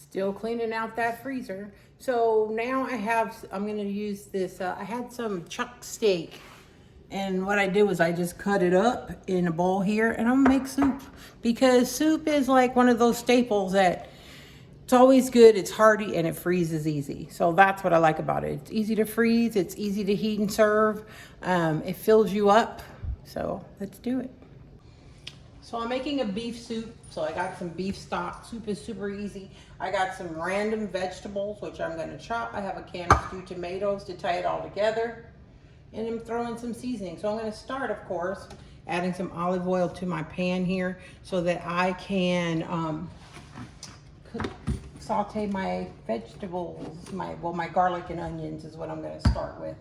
Still cleaning out that freezer. So now I'm gonna use this, I had some chuck steak. And what I did was I just cut it up in a bowl here and I'm gonna make soup. Because soup is like one of those staples that it's always good, it's hearty, and it freezes easy. So that's what I like about it. It's easy to freeze, it's easy to heat and serve. It fills you up. So let's do it. So I'm making a beef soup. So I got some beef stock. Soup is super easy. I got some random vegetables, which I'm gonna chop. I have a can of stewed tomatoes to tie it all together. And I'm throwing some seasoning. So I'm gonna start, of course, adding some olive oil to my pan here so that I can saute my vegetables. My garlic and onions is what I'm gonna start with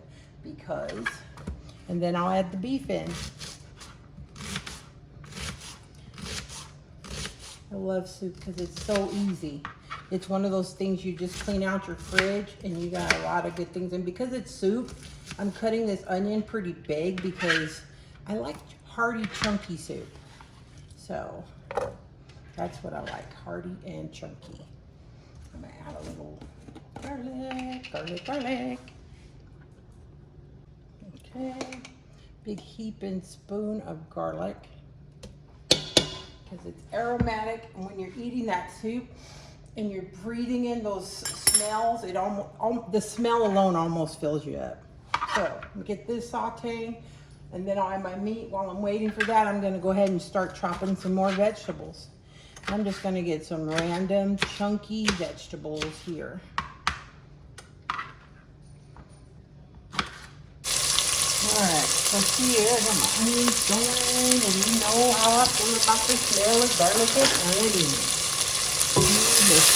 and then I'll add the beef in. I love soup because it's so easy. It's one of those things you just clean out your fridge and you got a lot of good things. And because it's soup, I'm cutting this onion pretty big because I like hearty, chunky soup. So that's what I like, hearty and chunky. I'm gonna add a little garlic. Okay, big heaping spoon of garlic. Because it's aromatic, and when you're eating that soup and you're breathing in those smells, the smell alone almost fills you up. So get this sauteing, and then I'll add my meat. While I'm waiting for that, I'm gonna go ahead and start chopping some more vegetables. I'm just gonna get some random chunky vegetables here. Alright, so here I got my onions going, and you know how I feel about the smell of garlic and onions. Delicious.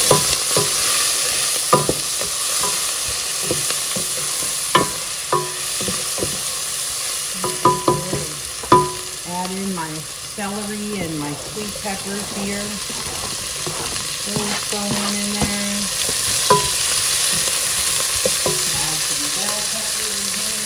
Add in my celery and my sweet peppers here. Those going in there. Add some bell pepper in here.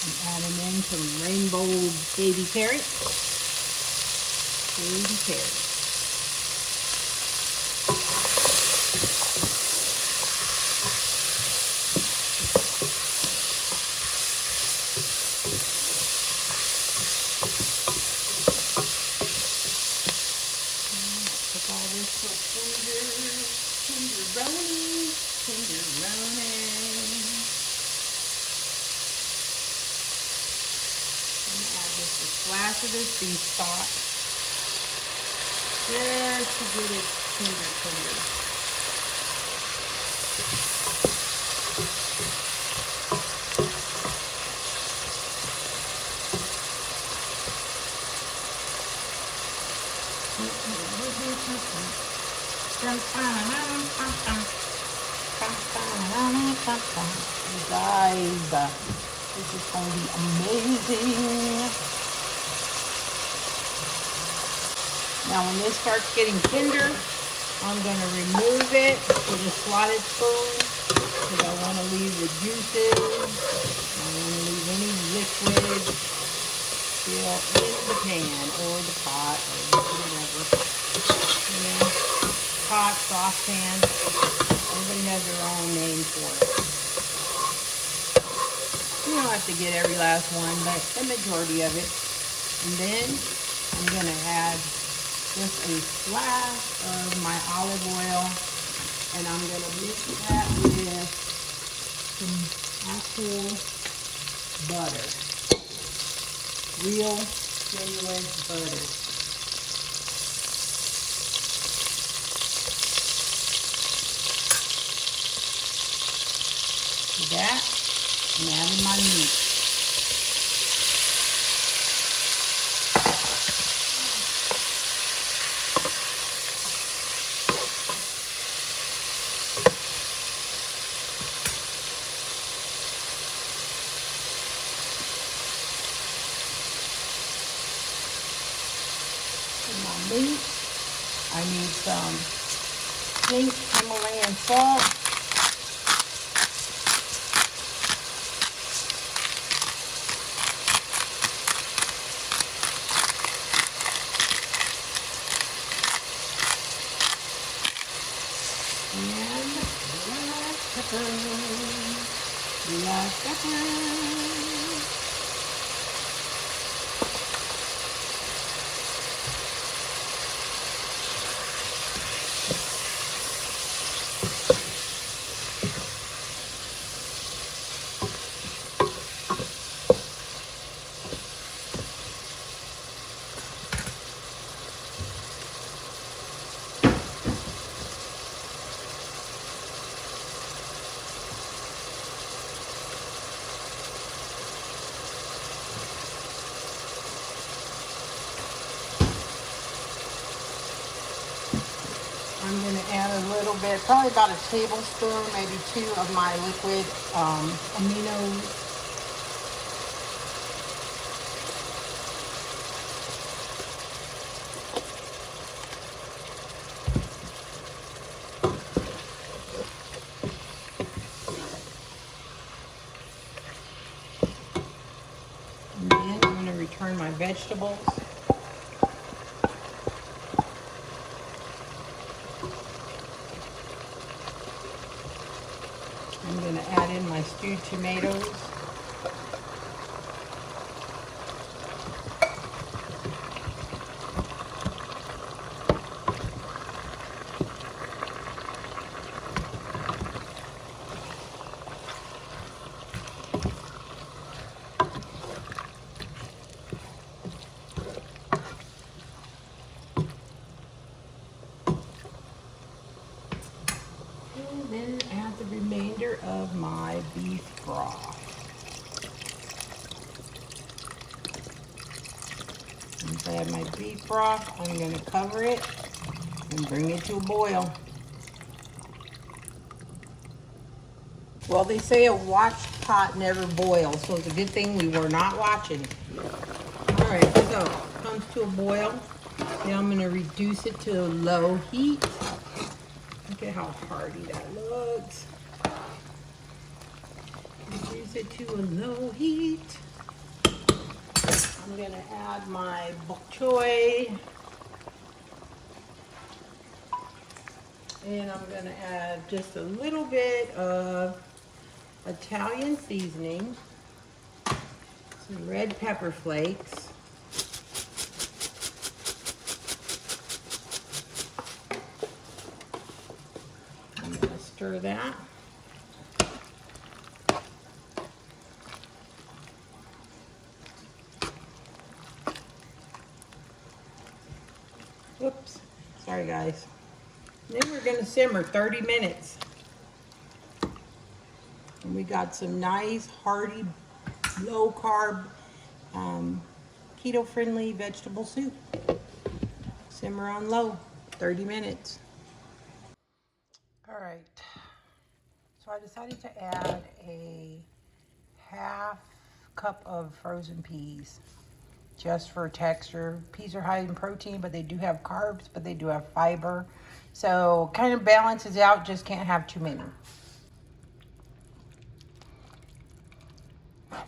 I'm adding in some rainbow baby carrots. Put all this for tenderoni. Splash of this beef stock, just to get it tender. You guys, this is going to be amazing. Now when this starts getting tender, I'm going to remove it with a slotted spoon because I want to leave the juices. I don't want to leave any liquid still in the pan or the pot or whatever. You know, pot, saucepan, everybody has their own name for it. You don't have to get every last one, but the majority of it. And then I'm going to add just a splash of my olive oil, and I'm going to mix that with some actual butter, real genuine butter. To that, I'm adding my meat. I need some pink Himalayan salt. And black pepper. Black pepper. I'm going to add a little bit, probably about a tablespoon, maybe 2 of my liquid aminos. And then I'm going to return my vegetables. I'm going to add in my stewed tomatoes. And then add the remainder of my beef broth. Once I have my beef broth, I'm going to cover it and bring it to a boil. Well, they say a watched pot never boils, so it's a good thing we were not watching. All right, so it comes to a boil. Now I'm going to reduce it to a low heat. Look at how hearty that looks. Reduce it to a low heat. I'm going to add my bok choy. And I'm going to add just a little bit of Italian seasoning, some red pepper flakes, I'm going to stir that. Whoops, sorry guys. Then we're going to simmer 30 minutes. And we got some nice, hearty, low-carb, keto-friendly vegetable soup. Simmer on low, 30 minutes. All right, so I decided to add a half cup of frozen peas just for texture. Peas are high in protein, but they do have carbs, but they do have fiber. So kind of balances out, just can't have too many. So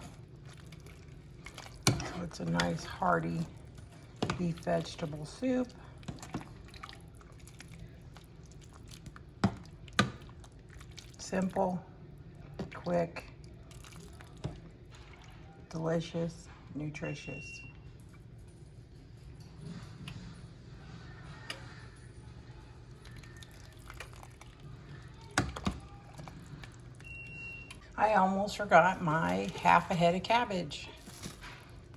it's a nice hearty beef vegetable soup. Simple, quick, delicious, nutritious. I almost forgot my half a head of cabbage.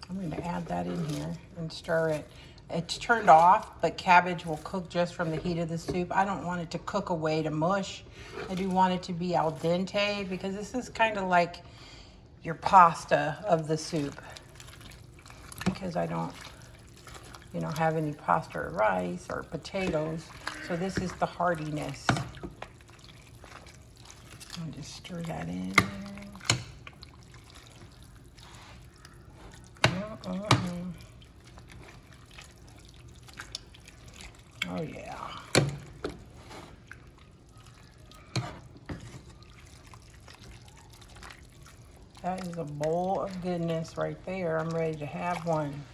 I'm going to add that in here and stir it. It's turned off, but cabbage will cook just from the heat of the soup. I don't want it to cook away to mush. I do want it to be al dente because this is kind of like your pasta of the soup. Because I don't, have any pasta or rice or potatoes. So this is the heartiness. I'll just stir that in there. Oh yeah. That is a bowl of goodness right there. I'm ready to have one.